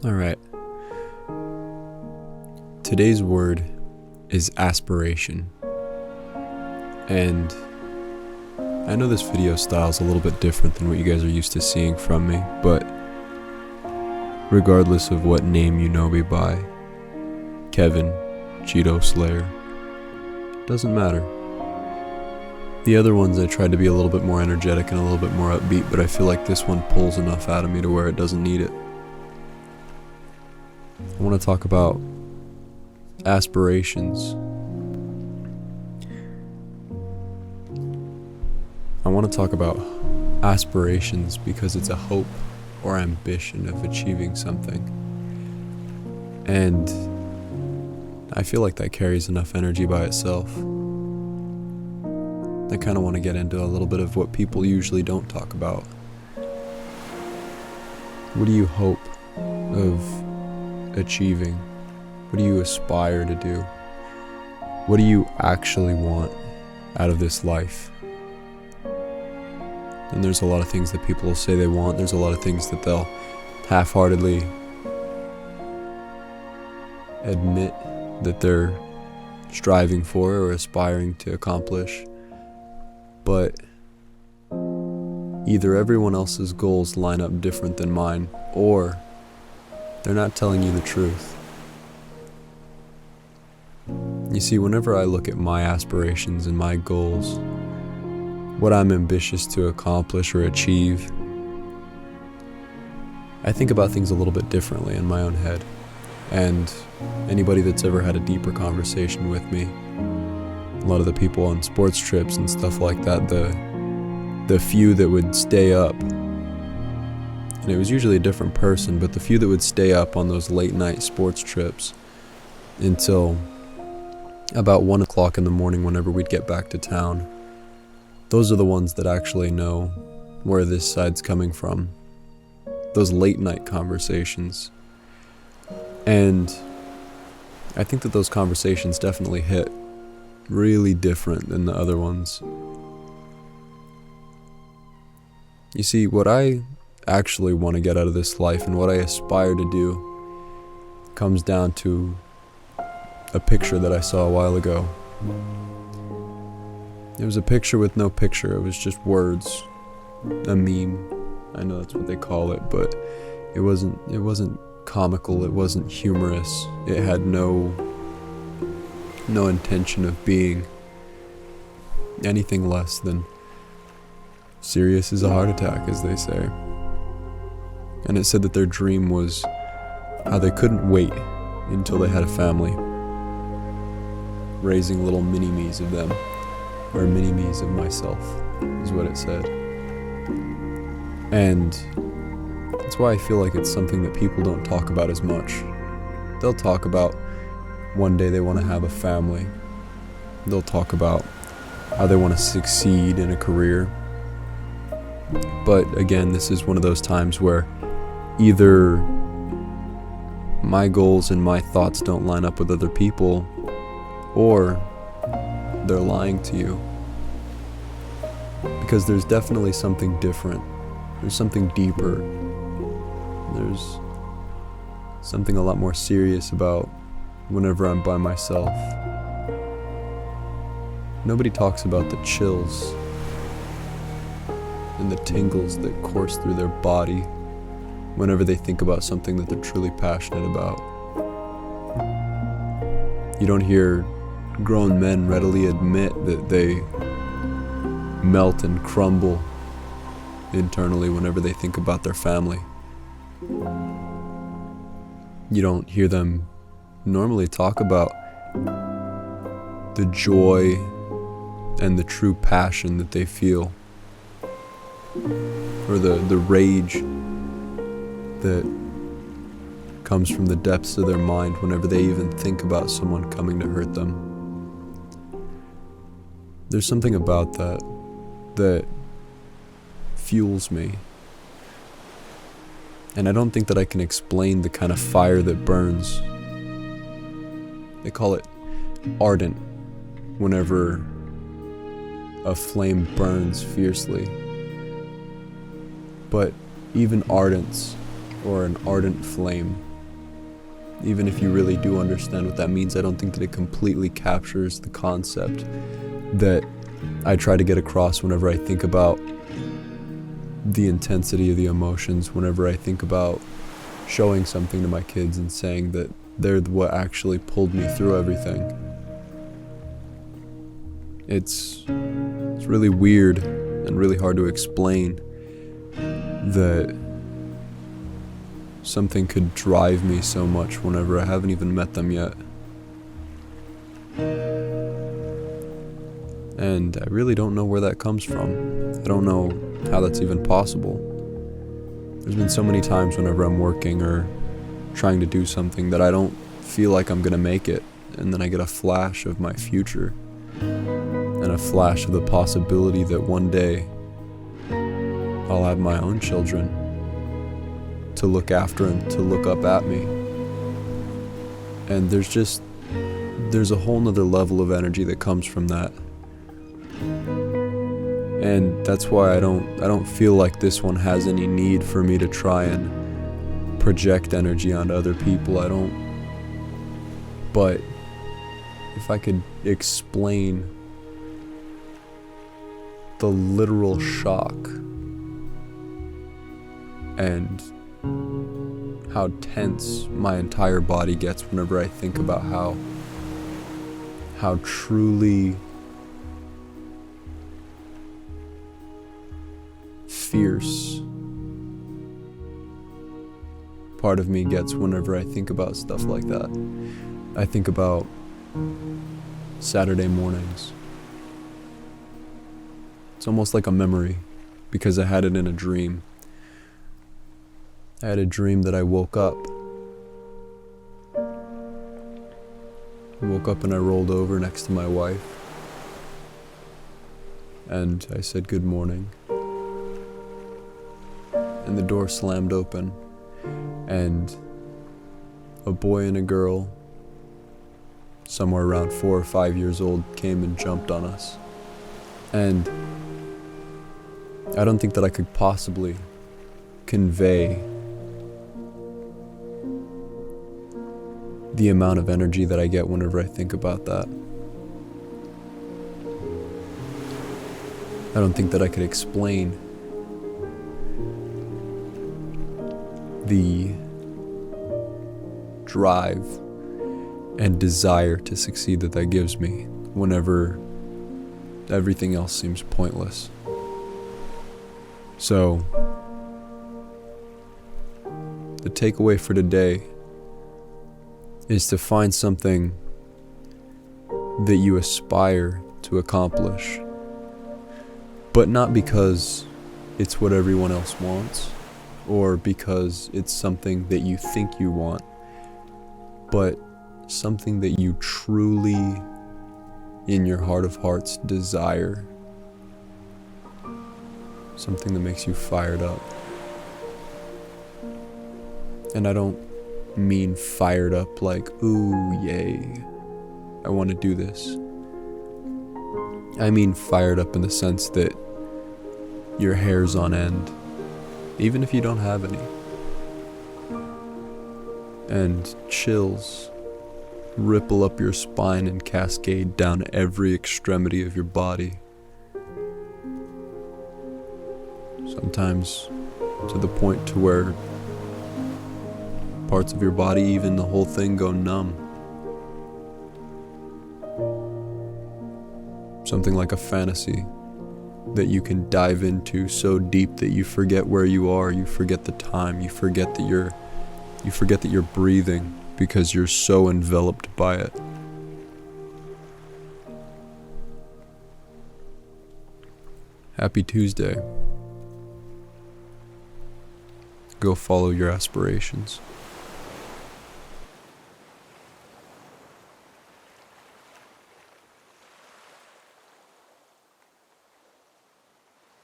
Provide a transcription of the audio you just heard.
Alright, today's word is aspiration, and I know this video style is a little bit different than what you guys are used to seeing from me, but regardless of what name you know me by, Kevin, Cheeto Slayer, doesn't matter. The other ones I tried to be a little bit more energetic and a little bit more upbeat, but I feel like this one pulls enough out of me to where it doesn't need it. I want to talk about aspirations. I want to talk about aspirations because it's a hope or ambition of achieving something. And I feel like that carries enough energy by itself. I kind of want to get into a little bit of what people usually don't talk about. What do you hope of achieving? What do you aspire to do? What do you actually want out of this life? And there's a lot of things that people will say they want. There's a lot of things that they'll half-heartedly admit that they're striving for or aspiring to accomplish. But either everyone else's goals line up different than mine, or they're not telling you the truth. You see, whenever I look at my aspirations and my goals, what I'm ambitious to accomplish or achieve, I think about things a little bit differently in my own head. And anybody that's ever had a deeper conversation with me, a lot of the people on sports trips and stuff like that, the few that would stay up, and it was usually a different person, but the few that would stay up on those late night sports trips until about 1 o'clock in the morning whenever we'd get back to town, those are the ones that actually know where this side's coming from. Those late night conversations. And I think that those conversations definitely hit really different than the other ones. You see, what I actually want to get out of this life and what I aspire to do comes down to a picture that I saw a while ago. It was a picture with no picture. It was just words, a meme. I know that's what they call it, but it wasn't comical, it wasn't humorous. It had no intention of being anything less than serious as a heart attack, as they say. And it said that their dream was how they couldn't wait until they had a family, raising little mini-me's of them, or mini-me's of myself, is what it said. And that's why I feel like it's something that people don't talk about as much. They'll talk about one day they want to have a family. They'll talk about how they want to succeed in a career. But again, this is one of those times where either my goals and my thoughts don't line up with other people, or they're lying to you. Because there's definitely something different. There's something deeper. There's something a lot more serious about whenever I'm by myself. Nobody talks about the chills and the tingles that course through their body whenever they think about something that they're truly passionate about. You don't hear grown men readily admit that they melt and crumble internally whenever they think about their family. You don't hear them normally talk about the joy and the true passion that they feel, or the rage that comes from the depths of their mind whenever they even think about someone coming to hurt them. There's something about that fuels me. And I don't think that I can explain the kind of fire that burns. They call it ardent whenever a flame burns fiercely. But even ardence, or an ardent flame, even if you really do understand what that means, I don't think that it completely captures the concept that I try to get across whenever I think about the intensity of the emotions, whenever I think about showing something to my kids and saying that they're what actually pulled me through everything. It's really weird and really hard to explain that something could drive me so much whenever I haven't even met them yet. And I really don't know where that comes from. I don't know how that's even possible. There's been so many times whenever I'm working or trying to do something that I don't feel like I'm gonna make it, and then I get a flash of my future and a flash of the possibility that one day I'll have my own children to look after and to look up at me. And there's a whole nother level of energy that comes from that. And that's why I don't feel like this one has any need for me to try and project energy onto other people. I don't. But if I could explain the literal shock and how tense my entire body gets whenever I think about how truly fierce part of me gets whenever I think about stuff like that. I think about Saturday mornings. It's almost like a memory because I had it in a dream. I had a dream that I woke up. And I rolled over next to my wife. And I said good morning. And the door slammed open. And a boy and a girl, somewhere around 4 or 5 years old, came and jumped on us. And I don't think that I could possibly convey the amount of energy that I get whenever I think about that. I don't think that I could explain the drive and desire to succeed that gives me whenever everything else seems pointless. So, the takeaway for today is to find something that you aspire to accomplish, but not because it's what everyone else wants or because it's something that you think you want, but something that you truly, in your heart of hearts, desire. Something that makes you fired up. And I don't mean fired up like, ooh, yay, I want to do this. I mean fired up in the sense that your hair's on end, even if you don't have any. And chills ripple up your spine and cascade down every extremity of your body. Sometimes to the point to where parts of your body, even the whole thing, go numb. Something like a fantasy that you can dive into so deep that you forget where you are, you forget the time, you forget that you're breathing because you're so enveloped by it. Happy Tuesday. Go follow your aspirations.